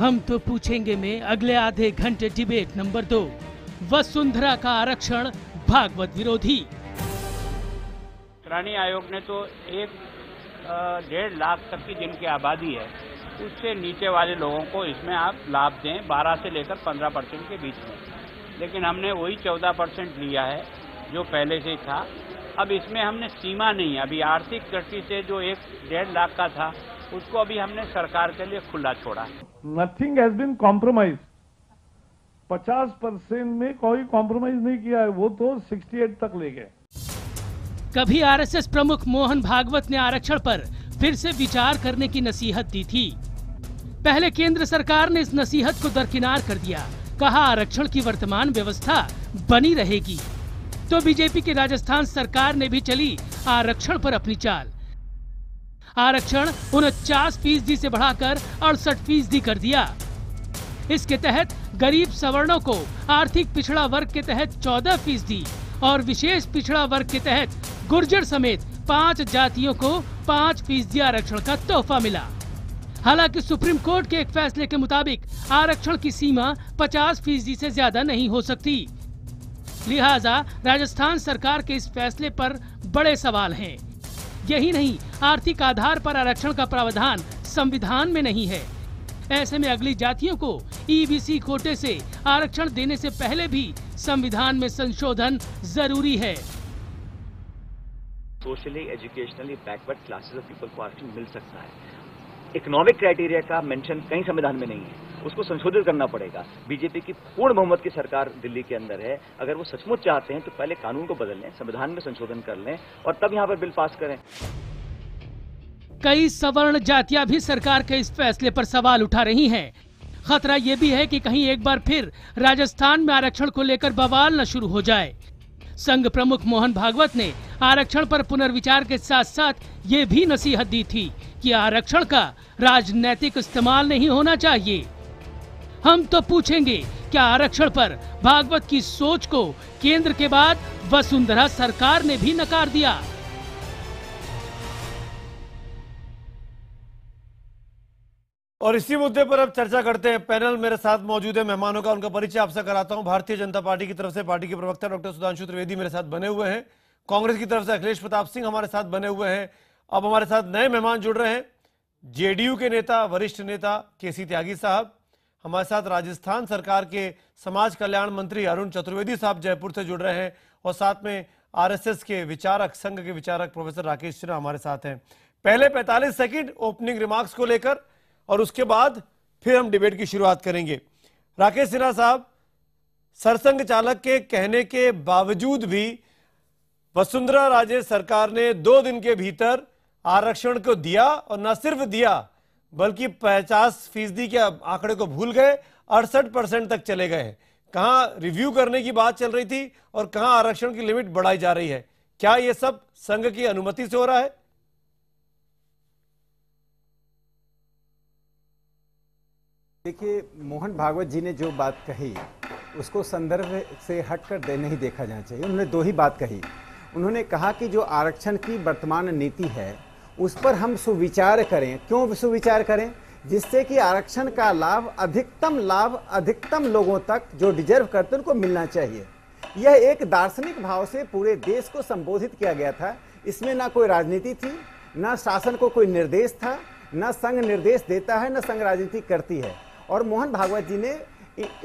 हम तो पूछेंगे में अगले आधे घंटे डिबेट नंबर 2, वसुंधरा का आरक्षण भागवत विरोधी। चुनाव आयोग ने तो 1.5 लाख तक की जिनकी आबादी है उससे नीचे वाले लोगों को इसमें आप लाभ दें 12 से लेकर 15% के बीच में, लेकिन हमने वही 14% लिया है जो पहले से ही था। अब इसमें हमने सीमा नहीं, अभी आर्थिक दृष्टि से जो 1.5 लाख का था उसको अभी हमने सरकार के लिए खुला छोड़ा। नथिंग हैज बीन कॉम्प्रोमाइज, 50% में कोई कॉम्प्रोमाइज नहीं किया है, वो तो 68 तक ले गए। कभी आरएसएस प्रमुख मोहन भागवत ने आरक्षण पर फिर से विचार करने की नसीहत दी थी। पहले केंद्र सरकार ने इस नसीहत को दरकिनार कर दिया, कहा आरक्षण की वर्तमान व्यवस्था बनी रहेगी। तो बीजेपी की राजस्थान सरकार ने भी चली आरक्षण पर अपनी चाल। आरक्षण 49% से बढ़ाकर 68% कर दिया। इसके तहत गरीब सवर्णों को आर्थिक पिछड़ा वर्ग के तहत 14% और विशेष पिछड़ा वर्ग के तहत गुर्जर समेत 5 जातियों को 5% आरक्षण का तोहफा मिला। हालांकि सुप्रीम कोर्ट के एक फैसले के मुताबिक आरक्षण की सीमा 50% से ज्यादा नहीं हो सकती। लिहाजा राजस्थान सरकार के इस फैसले पर बड़े सवाल हैं। यही नहीं, आर्थिक आधार पर आरक्षण का प्रावधान संविधान में नहीं है। ऐसे में अगली जातियों को ईबीसी कोटे से आरक्षण देने से पहले भी संविधान में संशोधन जरूरी है। Socially educationally backward classes of people को आरक्षण मिल सकता है। इकोनॉमिक क्राइटेरिया का मेंशन कहीं संविधान में नहीं है, उसको संशोधित करना पड़ेगा। बीजेपी की पूर्ण बहुमत की सरकार दिल्ली के अंदर है। अगर वो सचमुच चाहते हैं तो पहले कानून को बदल लें, संविधान में संशोधन कर लें और तब यहाँ पर बिल पास करें। कई सवर्ण जातियां भी सरकार के इस फैसले पर सवाल उठा रही हैं। खतरा ये भी है कि कहीं एक बार फिर राजस्थान में आरक्षण को लेकर बवाल न शुरू हो जाए। संघ प्रमुख मोहन भागवत ने आरक्षण पर पुनर्विचार के साथ साथ ये भी नसीहत दी थी कि आरक्षण का राजनीतिक इस्तेमाल नहीं होना चाहिए। हम तो पूछेंगे, क्या आरक्षण पर भागवत की सोच को केंद्र के बाद वसुंधरा सरकार ने भी नकार दिया? और इसी मुद्दे पर अब चर्चा करते हैं। पैनल मेरे साथ मौजूद है, मेहमानों का उनका परिचय आपसे कराता हूं। भारतीय जनता पार्टी की तरफ से पार्टी के प्रवक्ता डॉक्टर सुधांशु त्रिवेदी मेरे साथ बने हुए हैं। कांग्रेस की तरफ से अखिलेश प्रताप सिंह हमारे साथ बने हुए हैं। अब हमारे साथ नए मेहमान जुड़ रहे हैं। जेडीयू के नेता, वरिष्ठ नेता केसी त्यागी साहब, हमारे साथ राजस्थान सरकार के समाज कल्याण मंत्री अरुण चतुर्वेदी साहब जयपुर से जुड़ रहे हैं, और साथ में आरएसएस के विचारक, संघ के विचारक प्रोफेसर राकेश सिन्हा हमारे साथ हैं। पहले 45 सेकंड ओपनिंग रिमार्क्स को लेकर और उसके बाद फिर हम डिबेट की शुरुआत करेंगे। राकेश सिन्हा साहब, सरसंघ चालक के कहने के बावजूद भी वसुंधरा राजे सरकार ने 2 दिन के भीतर आरक्षण को दिया, और न सिर्फ दिया बल्कि 50% के आंकड़े को भूल गए, 68% तक चले गए। कहां रिव्यू करने की बात चल रही थी और कहां आरक्षण की लिमिट बढ़ाई जा रही है? क्या यह सब संघ की अनुमति से हो रहा है? देखिए, मोहन भागवत जी ने जो बात कही उसको संदर्भ से हटकर नहीं देखा जाना चाहिए। उन्होंने 2 ही बात कही। उन्होंने कहा कि जो आरक्षण की वर्तमान नीति है उस पर हम सुविचार करें। क्यों सुविचार करें? जिससे कि आरक्षण का लाभ अधिकतम लोगों तक जो डिजर्व करते हैं उनको मिलना चाहिए। यह एक दार्शनिक भाव से पूरे देश को संबोधित किया गया था। इसमें ना कोई राजनीति थी, ना शासन को कोई निर्देश था, ना संघ निर्देश देता है, ना संघ राजनीति करती है। और मोहन भागवत जी ने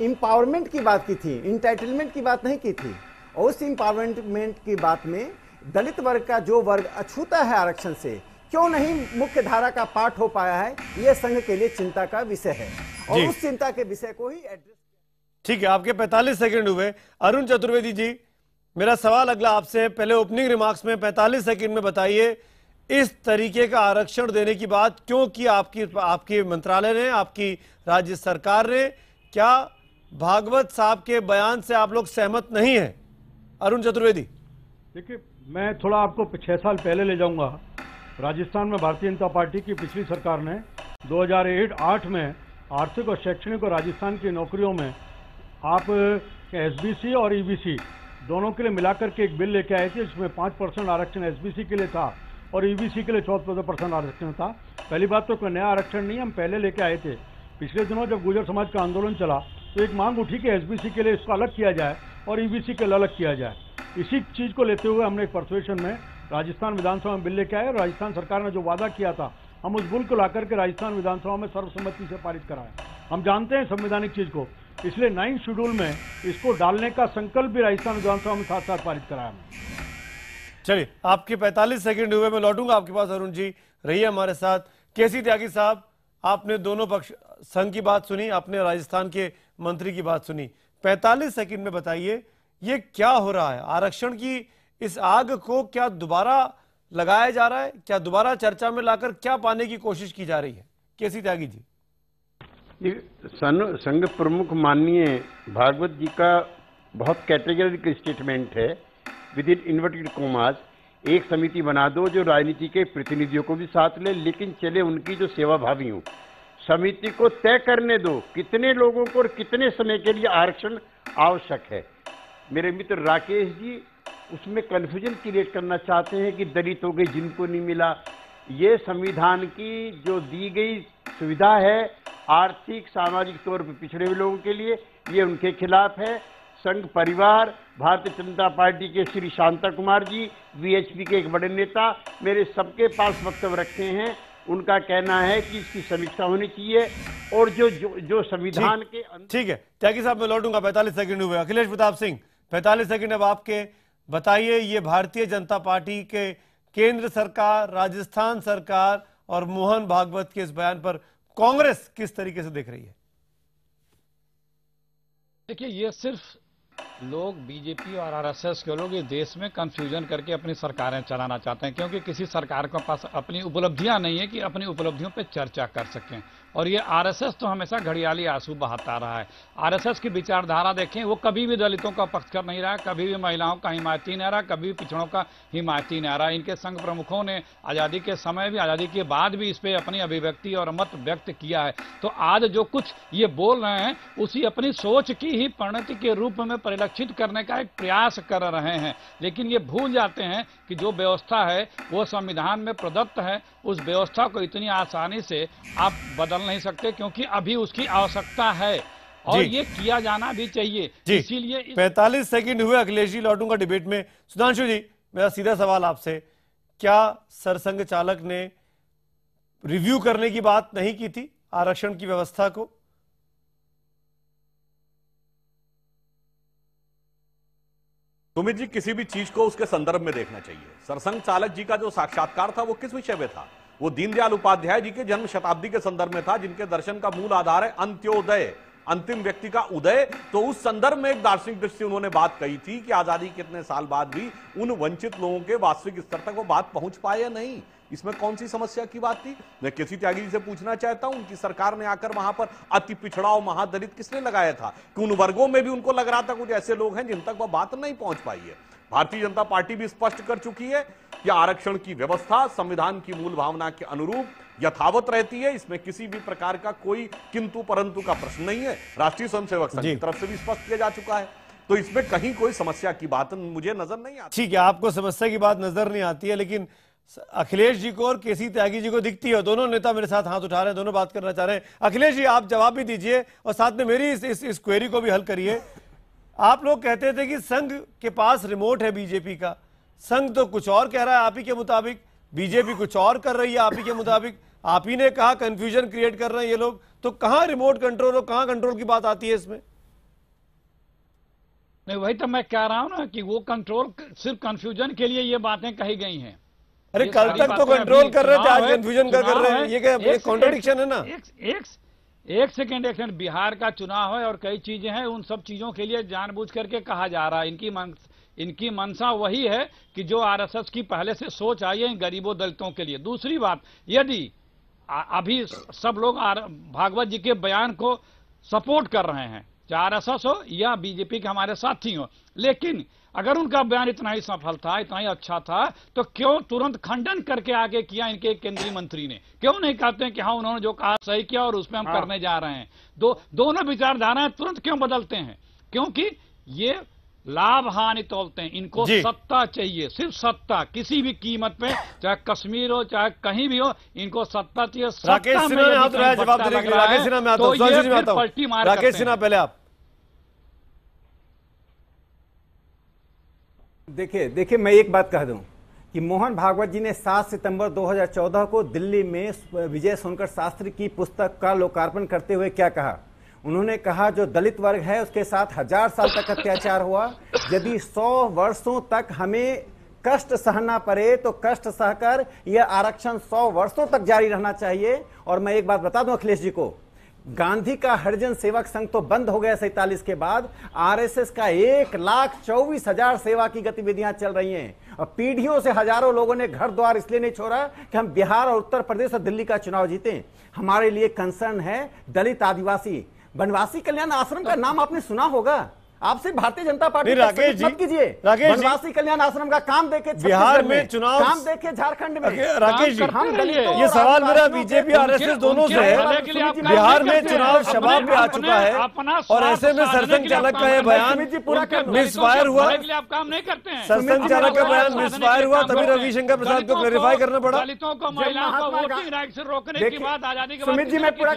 एम्पावरमेंट की बात की थी, इंटाइटलमेंट की बात नहीं की थी। और उस एम्पावरमेंट की बात में दलित वर्ग का जो वर्ग अछूता है आरक्षण से, क्यों नहीं मुख्य धारा का पार्ट हो पाया है, यह संघ के लिए चिंता का विषय है और उस चिंता के विषय को ही एड्रेस। ठीक है, आपके 45 सेकंड हुए। अरुण चतुर्वेदी जी, मेरा सवाल अगला आपसे। पहले ओपनिंग रिमार्क्स में 45 सेकंड में बताइए, इस तरीके का आरक्षण देने की बात क्यों की आपकी मंत्रालय ने, आपकी राज्य सरकार ने? क्या भागवत साहब के बयान से आप लोग सहमत नहीं हैं? अरुण चतुर्वेदी। देखिए, मैं थोड़ा आपको 6 साल पहले ले जाऊंगा। राजस्थान में भारतीय जनता पार्टी की पिछली सरकार ने 2008 में आर्थिक और शैक्षणिक और राजस्थान की नौकरियों में आप एसबीसी और ईबीसी दोनों के लिए मिलाकर के एक बिल लेके आए थे, जिसमें 5% आरक्षण एसबीसी के लिए था और ईबीसी के लिए 14% आरक्षण था। पहली बात तो कोई नया आरक्षण नहीं, हम पहले लेके आए थे। पिछले दिनों जब गुर्जर समाज का आंदोलन चला तो एक मांग उठी कि एसबीसी के लिए इसको अलग किया जाए और ईबीसी के लिए अलग किया जाए। इसी चीज को लेते हुए हमने एक परसुएशन में राजस्थान विधानसभा में बिल लेके आए और राजस्थान सरकार ने जो वादा किया था हम उस बिल को लाकर के राजस्थान विधानसभा में सर्वसम्मति से पारित कराया। हम जानते हैं संवैधानिक चीज को, इसलिए 9 शेड्यूल में इसको डालने का संकल्प भी राजस्थान विधानसभा में साथ साथ पारित कराया। चलिए, आपके 45 सेकंड हुए, मैं लौटूंगा आपके पास। अरुण जी रहिए हमारे साथ। केसी त्यागी साहब, आपने दोनों पक्ष, संघ की बात सुनी, आपने राजस्थान के मंत्री की बात सुनी। 45 सेकंड में बताइए ये क्या हो रहा है? आरक्षण की इस आग को क्या दोबारा लगाया जा रहा है? क्या दोबारा चर्चा में लाकर क्या पाने की कोशिश की जा रही है? केसी त्यागी जी। संघ प्रमुख माननीय भागवत जी का बहुत कैटेगरिक स्टेटमेंट है, विद इन इन्वर्टेड कॉमास, एक समिति बना दो जो राजनीति के प्रतिनिधियों को भी साथ ले, लेकिन चले उनकी जो सेवाभावी हो। समिति को तय करने दो कितने लोगों को और कितने समय के लिए आरक्षण आवश्यक है। मेरे मित्र राकेश जी उसमें कन्फ्यूजन क्रिएट करना चाहते हैं कि दलित हो गए जिनको नहीं मिला। ये संविधान की जो दी गई सुविधा है आर्थिक सामाजिक तौर पर पिछड़े हुए लोगों के लिए, ये उनके खिलाफ है। संघ परिवार, भारतीय जनता पार्टी के श्री शांता कुमार जी, वीएचपी के एक बड़े नेता, मेरे सबके पास वक्तव्य रखे हैं। उनका कहना है कि इसकी समीक्षा होनी चाहिए और जो संविधान के ठीक है। त्यागी साहब मैं लौटूंगा, 45 सेकंड हुए। अखिलेश प्रताप सिंह, 45 सेकंड अब आपके। बताइए ये भारतीय जनता पार्टी के केंद्र सरकार, राजस्थान सरकार और मोहन भागवत के इस बयान पर कांग्रेस किस तरीके से देख रही है? देखिए, ये सिर्फ लोग बीजेपी और आरएसएस के लोग इस देश में कंफ्यूजन करके अपनी सरकारें चलाना चाहते हैं, क्योंकि किसी सरकार के पास अपनी उपलब्धियां नहीं है कि अपनी उपलब्धियों पे चर्चा कर सकें। और ये आरएसएस तो हमेशा घड़ियाली आंसू बहाता रहा है। आरएसएस की विचारधारा देखें, वो कभी भी दलितों का पक्षकर नहीं रहा, कभी भी महिलाओं का हिमायती नहीं रहा, कभी भी पिछड़ों का हिमायती नहीं रहा। इनके संघ प्रमुखों ने आज़ादी के समय भी, आज़ादी के बाद भी इस पर अपनी अभिव्यक्ति और मत व्यक्त किया है। तो आज जो कुछ ये बोल रहे हैं उसी अपनी सोच की ही परिणति के रूप में परिलक्षित करने का एक प्रयास कर रहे हैं, लेकिन ये भूल जाते हैं कि जो व्यवस्था है वो संविधान में प्रदत्त है। उस व्यवस्था को इतनी आसानी से आप बदल नहीं सकते, क्योंकि अभी उसकी आवश्यकता है और ये किया जाना भी चाहिए। इसीलिए 45 सेकंड हुए अखिलेश जी, लौटूंगा डिबेट में। सुधांशु जी, मेरा सीधा सवाल आपसे, क्या सरसंघ चालक ने रिव्यू करने की बात नहीं की थी आरक्षण की व्यवस्था को? सुमित जी, किसी भी चीज को उसके संदर्भ में देखना चाहिए। सरसंघ चालक जी का जो साक्षात्कार था वो किस विषय में था? वो दीनदयाल उपाध्याय जी के जन्म शताब्दी के संदर्भ में था, जिनके दर्शन का मूल आधार है अंत्योदय, अंतिम व्यक्ति का उदय। तो उस संदर्भ में एक दार्शनिक दृष्टि उन्होंने बात कही थी कि आजादी के इतने साल बाद भी उन वंचित लोगों के वास्तविक स्तर तक वो बात पहुंच पाए या नहीं। इसमें कौन सी समस्या की बात थी? मैं केसी त्यागी जी से पूछना चाहता हूं, उनकी सरकार ने आकर वहां पर अति पिछड़ा और महादलित किसने लगाया था कि उन वर्गों में भी उनको लग रहा था कुछ ऐसे लोग हैं जिन तक वह बात नहीं पहुंच पाई है। भारतीय जनता पार्टी भी स्पष्ट कर चुकी है कि आरक्षण की व्यवस्था संविधान की मूल भावना के अनुरूप यथावत रहती है। इसमें किसी भी प्रकार का कोई किंतु परंतु का प्रश्न नहीं है। राष्ट्रीय स्वयंसेवक संघ की तरफ से भी स्पष्ट किया जा चुका है, तो इसमें कहीं कोई समस्या की बात मुझे नजर नहीं आती। ठीक है, आपको समस्या की बात नजर नहीं आती है, लेकिन अखिलेश जी को और केसी त्यागी जी को दिखती है। दोनों नेता मेरे साथ हाथ उठा रहे हैं, दोनों बात करना चाह रहे हैं। अखिलेश जी, आप जवाब भी दीजिए और साथ में मेरी इस क्वेरी को भी हल करिए। आप लोग कहते थे कि संघ के पास रिमोट है बीजेपी का, संघ तो कुछ और कह रहा है आप ही के मुताबिक, बीजेपी कुछ और कर रही है आप ही के मुताबिक। आप ही ने कहा कंफ्यूजन क्रिएट कर रहे हैं ये लोग, तो कहां रिमोट कंट्रोल और कहां कंट्रोल की बात आती है इसमें? नहीं, वही तो मैं कह रहा हूं ना कि वो कंट्रोल सिर्फ कंफ्यूजन के लिए ये बातें कही गई हैं। अरे कल तक तो कंट्रोल कर रहे थे, आज कंफ्यूजन कर रहे हैं, ये क्या कॉन्ट्रडिक्शन है ना? एक सेकेंड बिहार का चुनाव है और कई चीजें हैं, उन सब चीजों के लिए जानबूझ करके कहा जा रहा है। इनकी मंशा वही है कि जो आरएसएस की पहले से सोच आई है गरीबों दलितों के लिए। दूसरी बात, यदि अभी सब लोग भागवत जी के बयान को सपोर्ट कर रहे हैं, चाहे आरएसएस हो या बीजेपी के हमारे साथी हो, लेकिन अगर उनका बयान इतना ही सफल था, इतना ही अच्छा था, तो क्यों तुरंत खंडन करके आगे किया इनके केंद्रीय मंत्री ने? क्यों नहीं कहते हैं कि हाँ उन्होंने जो कहा सही किया और उसमें हम करने जा रहे हैं? दोनों विचारधाराएं तुरंत क्यों बदलते हैं? क्योंकि ये लाभ हानि तोलते हैं। इनको जी। सत्ता चाहिए, सिर्फ सत्ता, किसी भी कीमत पे, चाहे कश्मीर हो चाहे कहीं भी हो, इनको सत्ता चाहिए। राकेश सिन्हा ने हाथ उठाया जवाब देने के लिए। राकेश सिन्हा मैं आता हूं, सुधांशु जी मैं आता हूं। राकेश सिन्हा पहले आप। देखिए मैं एक बात कह दूं कि मोहन भागवत जी ने 7 सितंबर 2014 को दिल्ली में विजय सोनकर शास्त्री की पुस्तक का लोकार्पण करते हुए क्या कहा। उन्होंने कहा जो दलित वर्ग है उसके साथ 1000 साल तक अत्याचार हुआ, यदि 100 वर्षों तक हमें कष्ट सहना पड़े तो कष्ट सहकर यह आरक्षण 100 वर्षों तक जारी रहना चाहिए। और मैं एक बात बता दूं अखिलेश जी को, गांधी का हरिजन सेवक संघ तो बंद हो गया 47 के बाद, आरएसएस का 1,24,000 सेवा की गतिविधियां चल रही हैं और पीढ़ियों से हजारों लोगों ने घर द्वार इसलिए नहीं छोड़ा कि हम बिहार और उत्तर प्रदेश और दिल्ली का चुनाव जीते। हमारे लिए कंसर्न है दलित, आदिवासी। वनवासी कल्याण आश्रम का नाम आपने सुना होगा, आपसे भारतीय जनता पार्टी मत कीजिए। वनवासी कल्याण आश्रम का काम देखे बिहार में चुनाव, काम देखे झारखंड में। राकेश जी ये सवाल मेरा बीजेपी आरएसएस दोनों से है। बिहार में चुनाव शबाब में आ चुका है और ऐसे में सरसंघ चालक का यह बयान मिसफायर हुआ। आप काम नहीं करते हैं, सरसंघ चालक का बयान मिसफायर हुआ, तभी रविशंकर प्रसाद को क्लैरिफाई करना पड़ा। दलितों को, महिलाओं को वोटिंग राइट से रोकने की बात आजादी के बाद।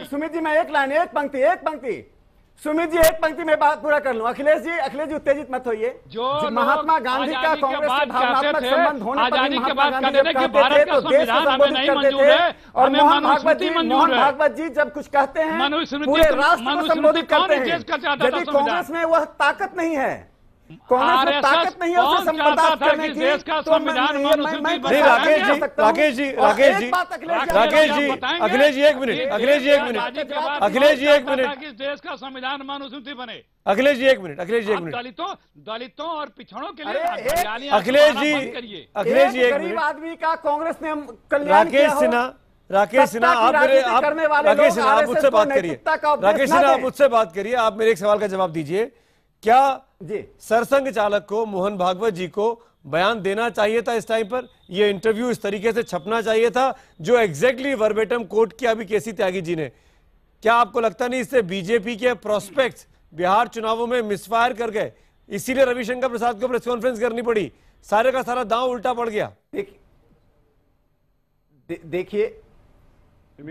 सुमित जी मैं एक लाइन, एक पंक्ति सुमित जी एक पंक्ति में बात पूरा कर लूं। अखिलेश जी उत्तेजित मत होइए। जो महात्मा गांधी का कांग्रेस से भावनात्मक संबंध होने पर महात्मा गांधी जब कहते थे तो देश को संबोधित करते थे, और मोहन भागवत जी जब कुछ कहते हैं पूरे राष्ट्र को संबोधित करते हैं। यदि कांग्रेस में वह ताकत नहीं है, कांग्रेस में ताकत नहीं है उसे बर्दाश्त करने की, तो राकेश जी देश का संविधान मनुस्मृति बने। अखिलेश जी एक मिनट दलितों और पिछड़ों के लिए अखिलेश जी एक मिनट। आदमी का कांग्रेस ने राकेश सिन्हा आप मुझसे बात करिए। राकेश सिन्हा आप मुझसे बात करिए, आप मेरे एक सवाल का जवाब दीजिए। क्या सरसंघ चालक को, मोहन भागवत जी को बयान देना चाहिए था इस टाइम पर? यह इंटरव्यू इस तरीके से छपना चाहिए था जो एग्जैक्टली वर्बेटम कोट किया अभी केसी त्यागी जी ने? क्या आपको लगता नहीं इससे बीजेपी के प्रोस्पेक्ट्स बिहार चुनावों में मिसफायर कर गए, इसीलिए रविशंकर प्रसाद को प्रेस कॉन्फ्रेंस करनी पड़ी, सारे का सारा दांव उल्टा पड़ गया?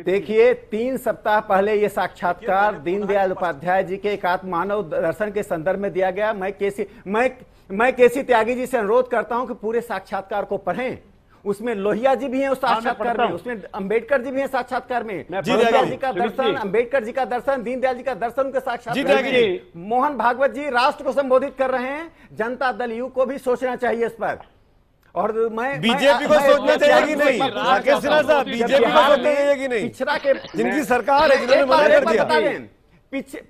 देखिए 3 सप्ताह पहले ये साक्षात्कार दीनदयाल उपाध्याय जी के एकात्म मानव दर्शन के संदर्भ में दिया गया। मैं केसी त्यागी जी से अनुरोध करता हूं कि पूरे साक्षात्कार को पढ़ें। उसमें लोहिया जी भी हैं उस साक्षात्कार में, उसमें अंबेडकर जी भी हैं साक्षात्कार में। लोहिया जी का दर्शन, अंबेडकर जी का दर्शन, दीनदयाल जी का दर्शन उनके साक्षात्कार में। मोहन भागवत जी राष्ट्र को संबोधित कर रहे हैं, जनता दल यू को भी सोचना चाहिए इस पर। और मैं बीजेपी को सोचना चाहिए कि नहीं? राकेश सिन्हा साहब, बीजेपी को सोचना चाहिए कि नहीं? पिछड़ा के जिनकी सरकार है, जिन्होंने मना कर दिया।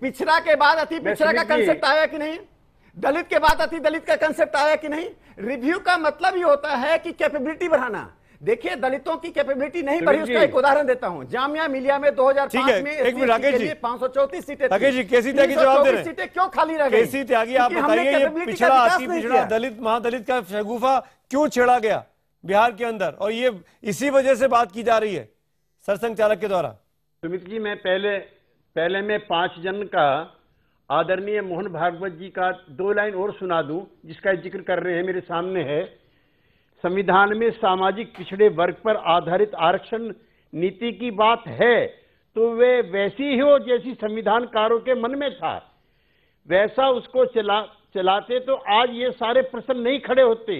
पिछड़ा के बाद अति पिछड़ा का कंसेप्ट आया कि नहीं? दलित के बाद अति दलित का कंसेप्ट आया कि नहीं? रिव्यू का मतलब ही होता है कि कैपेबिलिटी बढ़ाना। देखिए दलितों की कैपेबिलिटी नहीं बढ़ी, उसका एक उदाहरण देता हूं। जामिया मिलिया में 2005 में एक मिनट राकेश जी, 534 सीटें, राकेश जी केसी त्यागी जवाब दे रहे हैं, सीटें क्यों खाली रह गई? केसी त्यागी आप बताइए, ये पिछड़ा, अति पिछड़ा, दलित, महादलित का शगुफा क्यों छेड़ा गया बिहार के अंदर, और ये इसी वजह से बात की जा रही है सरसंघ चालक के द्वारा? सुमित जी मैं पहले मैं 5 जन का आदरणीय मोहन भागवत जी का 2 लाइन और सुना दूं, जिसका जिक्र कर रहे हैं, मेरे सामने है। संविधान में सामाजिक पिछड़े वर्ग पर आधारित आरक्षण नीति की बात है तो वे वैसी ही हो जैसी संविधानकारों के मन में था, वैसा उसको चलाते तो आज ये सारे प्रश्न नहीं खड़े होते।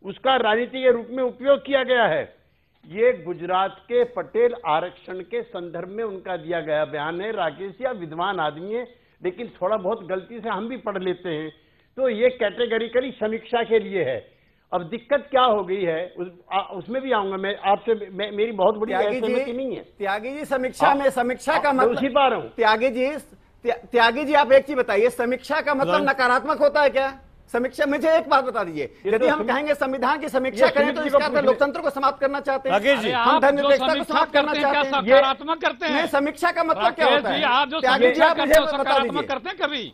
उसका राजनीति के रूप में उपयोग किया गया है। ये गुजरात के पटेल आरक्षण के संदर्भ में उनका दिया गया बयान है। राकेश जी आप विद्वान आदमी है, लेकिन थोड़ा बहुत गलती से हम भी पढ़ लेते हैं, तो ये कैटेगरिकली समीक्षा के लिए है। अब दिक्कत क्या हो गई है उसमें भी आऊंगा मैं आपसे, मेरी बहुत बड़ी सहमति नहीं है। त्यागी जी समीक्षा में, समीक्षा का मतलब उसी पा रहा हूं। त्यागी जी आप एक चीज बताइए, समीक्षा का मतलब नकारात्मक होता है क्या? समीक्षा, मुझे एक बात बता दीजिए, यदि हम कहेंगे संविधान की समीक्षा करें तो इसका मतलब लोकतंत्र को समाप्त करना चाहते हैं, हम धर्मनिरपेक्षता को समाप्त करना चाहते हैं, सकारात्मक करते हैं। समीक्षा का मतलब क्या होता है? आप जो समीक्षा करते हैं सकारात्मक करते हैं कभी?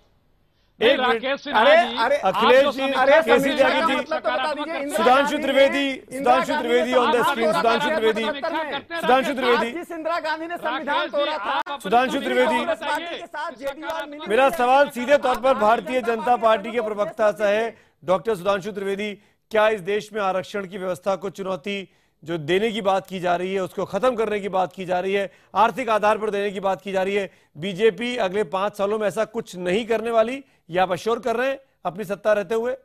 एक राकेश सिन्हा अरे, जी, अरे, अखिलेश जी, केसी त्यागी जी, सकारात्मक Sudhanshu Trivedi on the screen, Sudhanshu Trivedi, जिस इंदिरा गांधी ने संविधान तोड़ा था, सुधांशु त्रिवेदी, के साथ जेडीयू और मिली मेरा सवाल सीधे तौर पर भारतीय जनता पार्टी के प्रवक्ता से है, डॉक्टर सुधांशु त्रिवेदी, क्या इस देश में आरक्षण की व्यवस्था को चुनौती जो देने की बात की जा रही है, उसको खत्म करने की बात की जा रही है, आर्थिक आधार पर देने की बात की जा रही है, बीजेपी अगले 5 सालों में ऐसा कुछ नहीं करने वाली, या आप अश्योर कर रहे हैं अपनी सत्ता रहते हुए?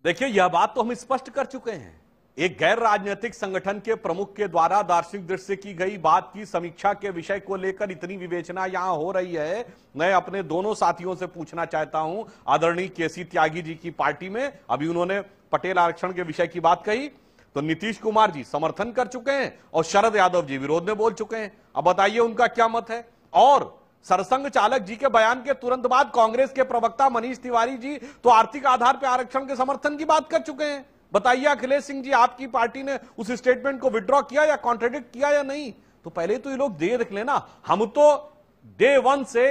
देखिए, यह बात तो हम स्पष्ट कर चुके हैं। एक गैर राजनीतिक संगठन के प्रमुख के द्वारा दार्शनिक दृष्टि से की गई बात की समीक्षा के विषय को लेकर इतनी विवेचना यहां हो रही है। मैं अपने दोनों साथियों से पूछना चाहता हूं, आदरणीय केसी त्यागी जी की पार्टी में अभी उन्होंने पटेल आरक्षण के विषय की बात कही तो नीतीश कुमार जी समर्थन कर चुके हैं और शरद यादव जी विरोध में बोल चुके हैं। अब बताइए उनका क्या मत है। और सरसंघ चालक जी के बयान के तुरंत बाद कांग्रेस के प्रवक्ता मनीष तिवारी जी तो आर्थिक आधार पर आरक्षण के समर्थन की बात कर चुके हैं। बताइए अखिलेश सिंह जी, आपकी पार्टी ने उस स्टेटमेंट को विड्रॉ किया या कॉन्ट्रडिक्ट किया या नहीं? तो पहले तो ये लोग देख लेना। हम तो डे 1 से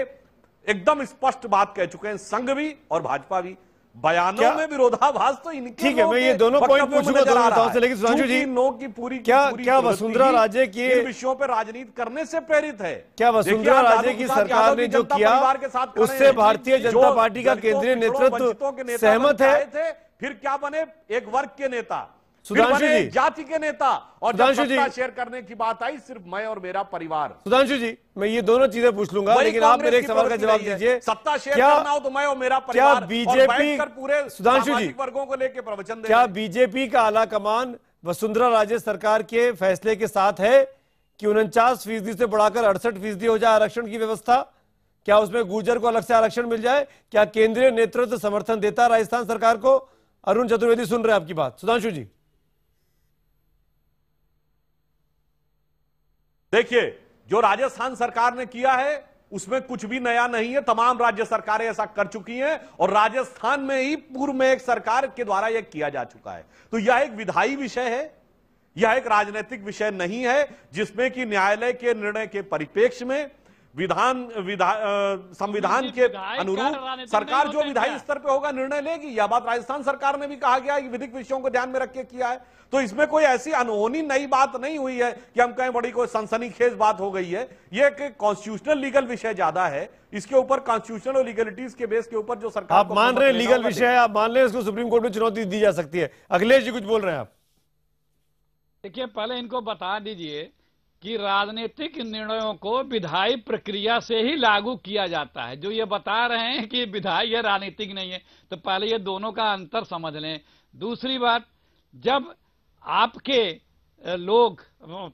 एकदम स्पष्ट बात कह चुके हैं, संघ भी और भाजपा भी। बयानों में विरोधाभास तो इनके, ठीक है, मैं ये दोनों पॉइंट पूछूंगा दोनों नेताओं से, लेकिन सुधांशु जी, नो की पूरी क्या वसुंधरा राजे की इन विषयों पर राजनीति करने से प्रेरित है? क्या वसुंधरा राजे की सरकार ने जो किया उससे भारतीय जनता पार्टी का केंद्रीय नेतृत्व सहमत है? फिर क्या बने? एक वर्ग के नेता, सुधांशु जी, जाति के नेता, और जब सत्ता शेयर करने की बात आई सिर्फ मैं और मेरा परिवार। सुधांशु जी, मैं ये दोनों चीजें पूछ लूंगा, लेकिन आप मेरे एक सवाल का जवाब दीजिए। सत्ता शेयर करना हो तो मैं और मेरा परिवार, क्या बीजेपी, पूरे सुधांशु जी, वर्गों को लेकर प्रवचन दे, क्या बीजेपी का आला कमान वसुंधरा राजे सरकार के फैसले के साथ है कि 49% से बढ़ाकर 68% हो जाए आरक्षण की व्यवस्था? क्या उसमें गुर्जर को अलग से आरक्षण मिल जाए? क्या केंद्रीय नेतृत्व समर्थन देता राजस्थान सरकार को? अरुण चतुर्वेदी सुन रहे हैं आपकी बात। सुधांशु जी, देखिए, जो राजस्थान सरकार ने किया है उसमें कुछ भी नया नहीं है। तमाम राज्य सरकारें ऐसा कर चुकी हैं और राजस्थान में ही पूर्व में एक सरकार के द्वारा यह किया जा चुका है। तो यह एक विधायी विषय है, यह एक राजनीतिक विषय नहीं है जिसमें कि न्यायालय के निर्णय के परिप्रेक्ष्य में संविधान के अनुरूप सरकार जो विधायी स्तर पे होगा निर्णय लेगी। यह बात राजस्थान सरकार ने भी कहा गया है कि विधिक विषयों को ध्यान में रख के किया है। तो इसमें कोई ऐसी अनहोनी नई बात नहीं हुई है कि हम कहें बड़ी कोई सनसनीखेज बात हो गई है। यह एक कॉन्स्टिट्यूशनल लीगल विषय ज्यादा है। इसके ऊपर कॉन्स्टिट्यूशनल और लीगलिटीज के बेस के ऊपर जो सरकार, आप मान रहे हैं लीगल विषय है, आप मान रहे हैं इसको सुप्रीम कोर्ट में चुनौती दी जा सकती है। अखिलेश जी कुछ बोल रहे हैं आप? देखिए, पहले इनको बता दीजिए कि राजनीतिक निर्णयों को विधायी प्रक्रिया से ही लागू किया जाता है। जो ये बता रहे हैं कि विधायी है राजनीतिक नहीं है, तो पहले ये दोनों का अंतर समझ लें। दूसरी बात, जब आपके लोग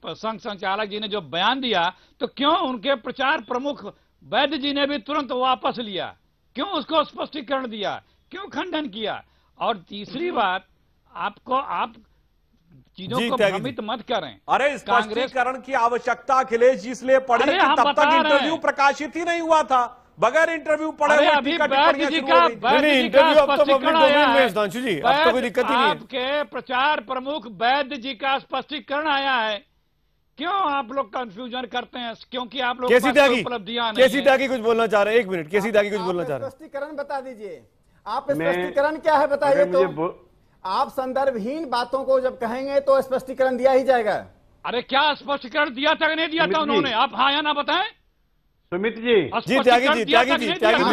संघ संचालक जी ने जो बयान दिया तो क्यों उनके प्रचार प्रमुख वैद्य जी ने भी तुरंत वापस लिया? क्यों उसको स्पष्टीकरण दिया? क्यों खंडन किया? और तीसरी बात, आप चीजों को भ्रमित मत करें। अरे स्पष्टीकरण की आवश्यकता अखिलेश जी इसलिए पड़ी कि तब तक इंटरव्यू प्रकाशित ही नहीं हुआ था। बगैर इंटरव्यू पढ़े हुए अभी वैद्य जी का स्पष्टीकरण आया है। सुधांशु जी, अब तो कोई दिक्कत ही नहीं है। आपके प्रचार प्रमुख वैद्य जी का स्पष्टीकरण आया है। क्यों आप लोग कंफ्यूजन करते हैं? क्योंकि आप लोग उपलब्धियां नहीं। केसी त्यागी कुछ बोलना चाह रहे हैं, 1 मिनट। केसी त्यागी कुछ बोलना चाह रहे हैं। स्पष्टीकरण बता दीजिए, आप स्पष्टीकरण क्या है बताइए। तो आप संदर्भहीन बातों को जब कहेंगे तो स्पष्टीकरण दिया ही जाएगा। अरे क्या स्पष्टीकरण दिया था नहीं दिया था उन्होंने? आप हाँ या ना बताएं। सुमित जी, त्यागी जी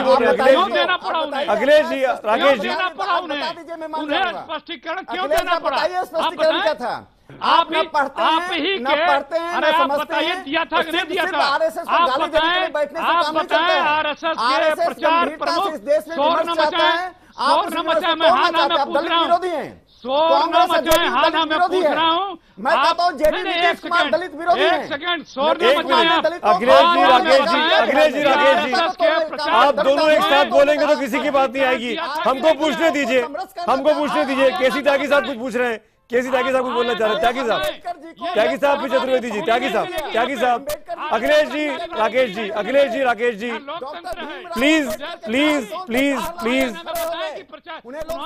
बोल रहे हैं। क्यों देना पड़ा उन्हें? अखिलेश जी, राकेश जी, देना पड़ा उन्हें स्पष्टीकरण क्यों देना पड़ा? स्पष्टीकरण क्या था? आप न पढ़ते हैं, न समझते हैं। दिया था कि नहीं दिया था? आप बताएं आरएसएस के प्रचार प्रमुख शोर न मचाएं, शोर न मचाएं। मैं हाँ ना मैं पूछ रहा हूँ, शोर न मचाएं, हाँ ना मैं पूछ रहा हूँ। मैं कहता हूँ एक सेकंड, शोर न मचाएं। अखिलेश जी, राकेश जी, आप दोनों एक साथ बोलेंगे तो किसी की बात नहीं आएगी। हमको पूछने दीजिए, हमको पूछने दीजिए। केसी त्यागी साहब कुछ पूछ रहे हैं। केसी त्यागी साहब को बोलना चाह रहे हैं। त्यागी साहब, त्यागी साहब, फिर चतुर्वेदी जी, त्यागी साहब, त्यागी साहब, Akhilesh ji, Rakesh ji, Akhilesh ji, Rakesh ji, please please please please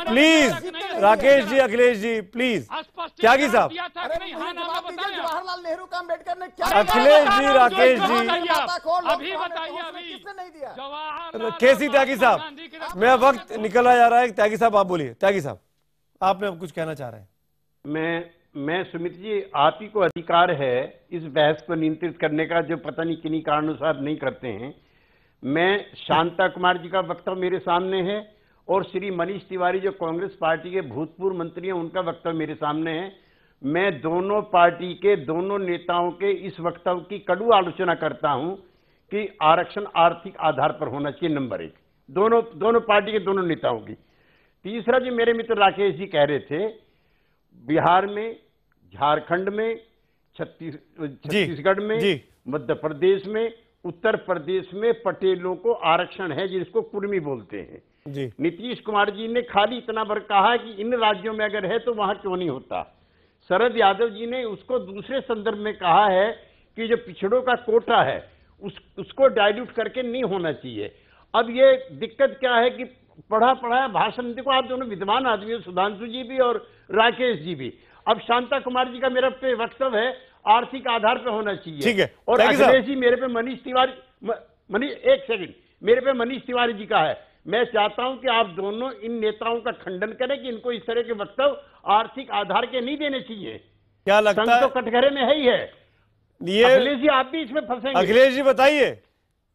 please, Rakesh ji, Akhilesh ji, please, Tyagi साहब, जवाहरलाल नेहरू का अम्बेडकर ने क्या, अखिलेश जी, राकेश जी, अभी बताइए, किसने नहीं दिया? केसी त्यागी साहब, मेरा वक्त निकला जा रहा है। त्यागी साहब आप बोलिए। त्यागी साहब, आपने अब कुछ कहना चाह रहे हैं? मैं सुमित जी, आप ही को अधिकार है इस बहस को नियंत्रित करने का, जो पता नहीं किन्हीं कारणों से आप नहीं करते हैं। मैं शांता कुमार जी का वक्तव्य मेरे सामने है और श्री मनीष तिवारी जो कांग्रेस पार्टी के भूतपूर्व मंत्री हैं उनका वक्तव्य मेरे सामने है। मैं दोनों पार्टी के दोनों नेताओं के इस वक्तव्य की कड़ू आलोचना करता हूं कि आरक्षण आर्थिक आधार पर होना चाहिए, नंबर 1, दोनों पार्टी के दोनों नेताओं की। तीसरा, जो मेरे मित्र राकेश जी कह रहे थे, बिहार में, झारखंड में, छत्तीसगढ़ में, मध्य प्रदेश में, उत्तर प्रदेश में पटेलों को आरक्षण है, जिसको कुर्मी बोलते हैं। नीतीश कुमार जी ने खाली इतना भर कहा कि इन राज्यों में अगर है तो वहां क्यों नहीं होता। शरद यादव जी ने उसको दूसरे संदर्भ में कहा है कि जो पिछड़ों का कोटा है उसको डाइल्यूट करके नहीं होना चाहिए। अब ये दिक्कत क्या है कि पढ़ा पढ़ाया भाषण, देखो आप दोनों विद्वान आदमी हो, सुधांशु जी भी और राकेश जी भी। अब शांता कुमार जी का मेरा पे वक्तव्य है आर्थिक आधार पे होना चाहिए, ठीक है। और अखिलेश जी मेरे पे मनीष तिवारी, एक सेकंड, मेरे पे मनीष तिवारी जी का है। मैं चाहता हूं कि आप दोनों इन नेताओं का खंडन करें कि इनको इस तरह के वक्तव्य आर्थिक आधार के नहीं देने चाहिए। क्या लगता है? तो कटघरे में है ही है। ये अखिलेश जी आप भी इसमें फंसेंगे। अखिलेश जी बताइए,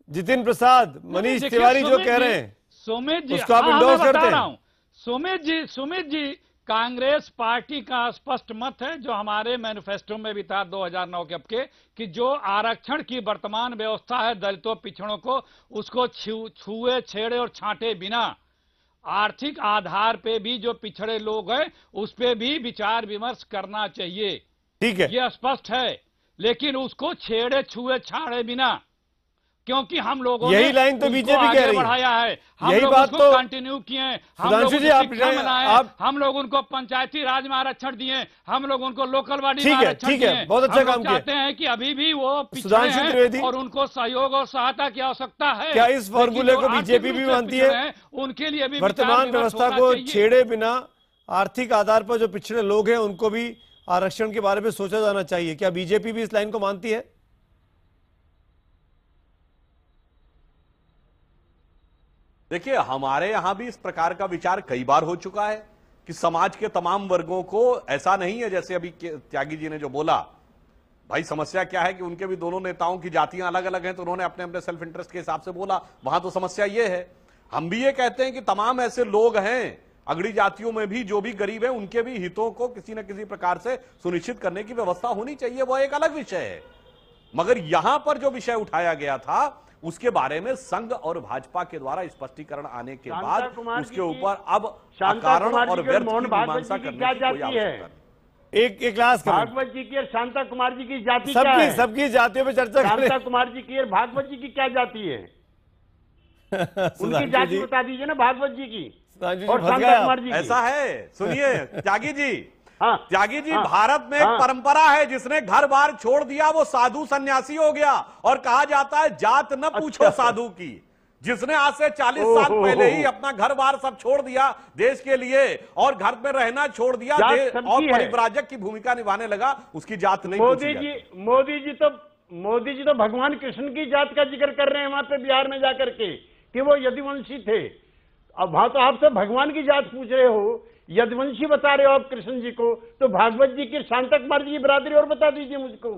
जितिन प्रसाद, मनीष तिवारी जो कह रहे हैं सुमित जी, उसको आप इंडोर्स करते हैं? सुमित जी, कांग्रेस पार्टी का स्पष्ट मत है, जो हमारे मैनिफेस्टो में भी था 2009 के अब के, कि जो आरक्षण की वर्तमान व्यवस्था है दलितों पिछड़ों को, उसको छुए छेड़े और छांटे बिना आर्थिक आधार पे भी जो पिछड़े लोग हैं उस पे भी विचार विमर्श करना चाहिए। ठीक है, ये स्पष्ट है, लेकिन उसको छेड़े छुए छाड़े बिना, क्योंकि हम लोगों यही लाइन तो बीजेपी कह रही बढ़ाया है, हम यही लोग बात उसको तो कंटिन्यू किए हैं, हम लोग सुधांशु जी आप हम लोग उनको पंचायती राज में आरक्षण दिए, हम लोग उनको लोकल बॉडी में ठीक आरक्षण है, दिए। बहुत अच्छा काम किया। चाहते हैं कि अभी भी वो सुधांशु त्रिवेदी, और उनको सहयोग और सहायता की आवश्यकता है। क्या इस फॉर्मूले को बीजेपी भी मानती है? उनके लिए भी वर्तमान व्यवस्था को छेड़े बिना आर्थिक आधार पर जो पिछड़े लोग हैं उनको भी आरक्षण के बारे में सोचा जाना चाहिए। क्या बीजेपी भी इस लाइन को मानती है? देखिए, हमारे यहां भी इस प्रकार का विचार कई बार हो चुका है कि समाज के तमाम वर्गों को, ऐसा नहीं है जैसे अभी त्यागी जी ने जो बोला, भाई समस्या क्या है कि उनके भी दोनों नेताओं की जातियां अलग अलग हैं, तो उन्होंने अपने अपने सेल्फ इंटरेस्ट के हिसाब से बोला। वहां तो समस्या ये है, हम भी ये कहते हैं कि तमाम ऐसे लोग हैं अगड़ी जातियों में भी, जो भी गरीब हैं, उनके भी हितों को किसी न किसी प्रकार से सुनिश्चित करने की व्यवस्था होनी चाहिए, वह एक अलग विषय है। मगर यहां पर जो विषय उठाया गया था उसके बारे में संघ और भाजपा के द्वारा स्पष्टीकरण आने के बाद उसके ऊपर अब कारण और व्यर्थ की मीमांसा करने की कोई आवश्यकता नहीं। एक क्लास भागवत जी की और शांता कुमार जी की जाति क्या है? सबकी जातियों पे चर्चा करें। शांता कुमार जी की और भागवत जी की क्या जाति है? उनकी जाति बता दीजिए ना, भागवत जी की और शांता कुमार जी की। ऐसा है, सुनिए त्यागी जी, हाँ, त्यागी जी, भारत में एक परंपरा है, जिसने घर बार छोड़ दिया वो साधु सन्यासी हो गया, और कहा जाता है जात न पूछो साधु की। जिसने आज से 40 साल पहले ही अपना घर बार सब छोड़ दिया देश के लिए और घर में रहना छोड़ दिया और परिव्राजक की भूमिका निभाने लगा, उसकी जात नहीं पूछी। मोदी जी तो भगवान कृष्ण की जात का जिक्र कर रहे हैं वहां पे बिहार में जाकर के कि वो यदुवंशी थे। अब वहां तो आप सब भगवान की जात पूछ रहे हो, यदुवंशी बता रहे हो आप कृष्ण जी को, तो भागवत जी की, शांता कुमार जी की बरादरी और बता दीजिए मुझको,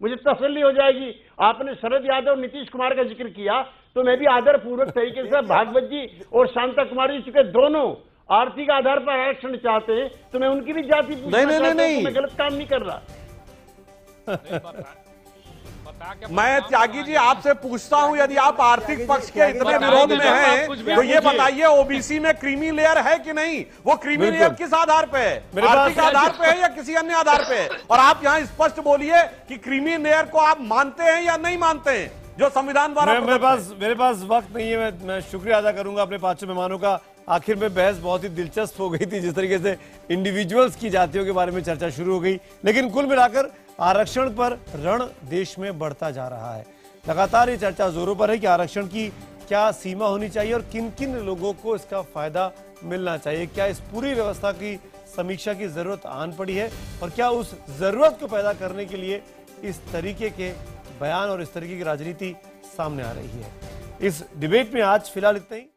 मुझे तसल्ली हो जाएगी। आपने शरद यादव नीतीश कुमार का जिक्र किया तो मैं भी आदर पूर्वक तरीके से भागवत जी और शांता कुमार जी, चुके दोनों आर्थिक आधार पर आरक्षण चाहते हैं, तो मैं उनकी भी जाति पूछना चाहता हूं, मैं गलत काम नहीं कर रहा। मैं त्यागी जी आपसे पूछता हूं, यदि आप आर्थिक पक्ष के इतने विरोध में हैं तो ये बताइए ओबीसी में क्रीमी लेयर है कि नहीं? वो क्रीमी लेयर किस आधार पे है? आर्थिक आधार पे है या किसी अन्य आधार पे है? और आप यहाँ स्पष्ट बोलिए कि क्रीमी लेयर को आप मानते हैं या नहीं मानते हैं जो संविधान द्वारा। मेरे पास वक्त नहीं है। मैं शुक्रिया अदा करूंगा अपने 5 मेहमानों का। आखिर में बहस बहुत ही दिलचस्प हो गई थी, जिस तरीके से इंडिविजुअल्स की जातियों के बारे में चर्चा शुरू हो गई। लेकिन कुल मिलाकर आरक्षण पर रण देश में बढ़ता जा रहा है। लगातार ये चर्चा जोरों पर है कि आरक्षण की क्या सीमा होनी चाहिए और किन किन लोगों को इसका फायदा मिलना चाहिए। क्या इस पूरी व्यवस्था की समीक्षा की जरूरत आन पड़ी है और क्या उस जरूरत को पैदा करने के लिए इस तरीके के बयान और इस तरीके की राजनीति सामने आ रही है। इस डिबेट में आज फिलहाल इतना ही।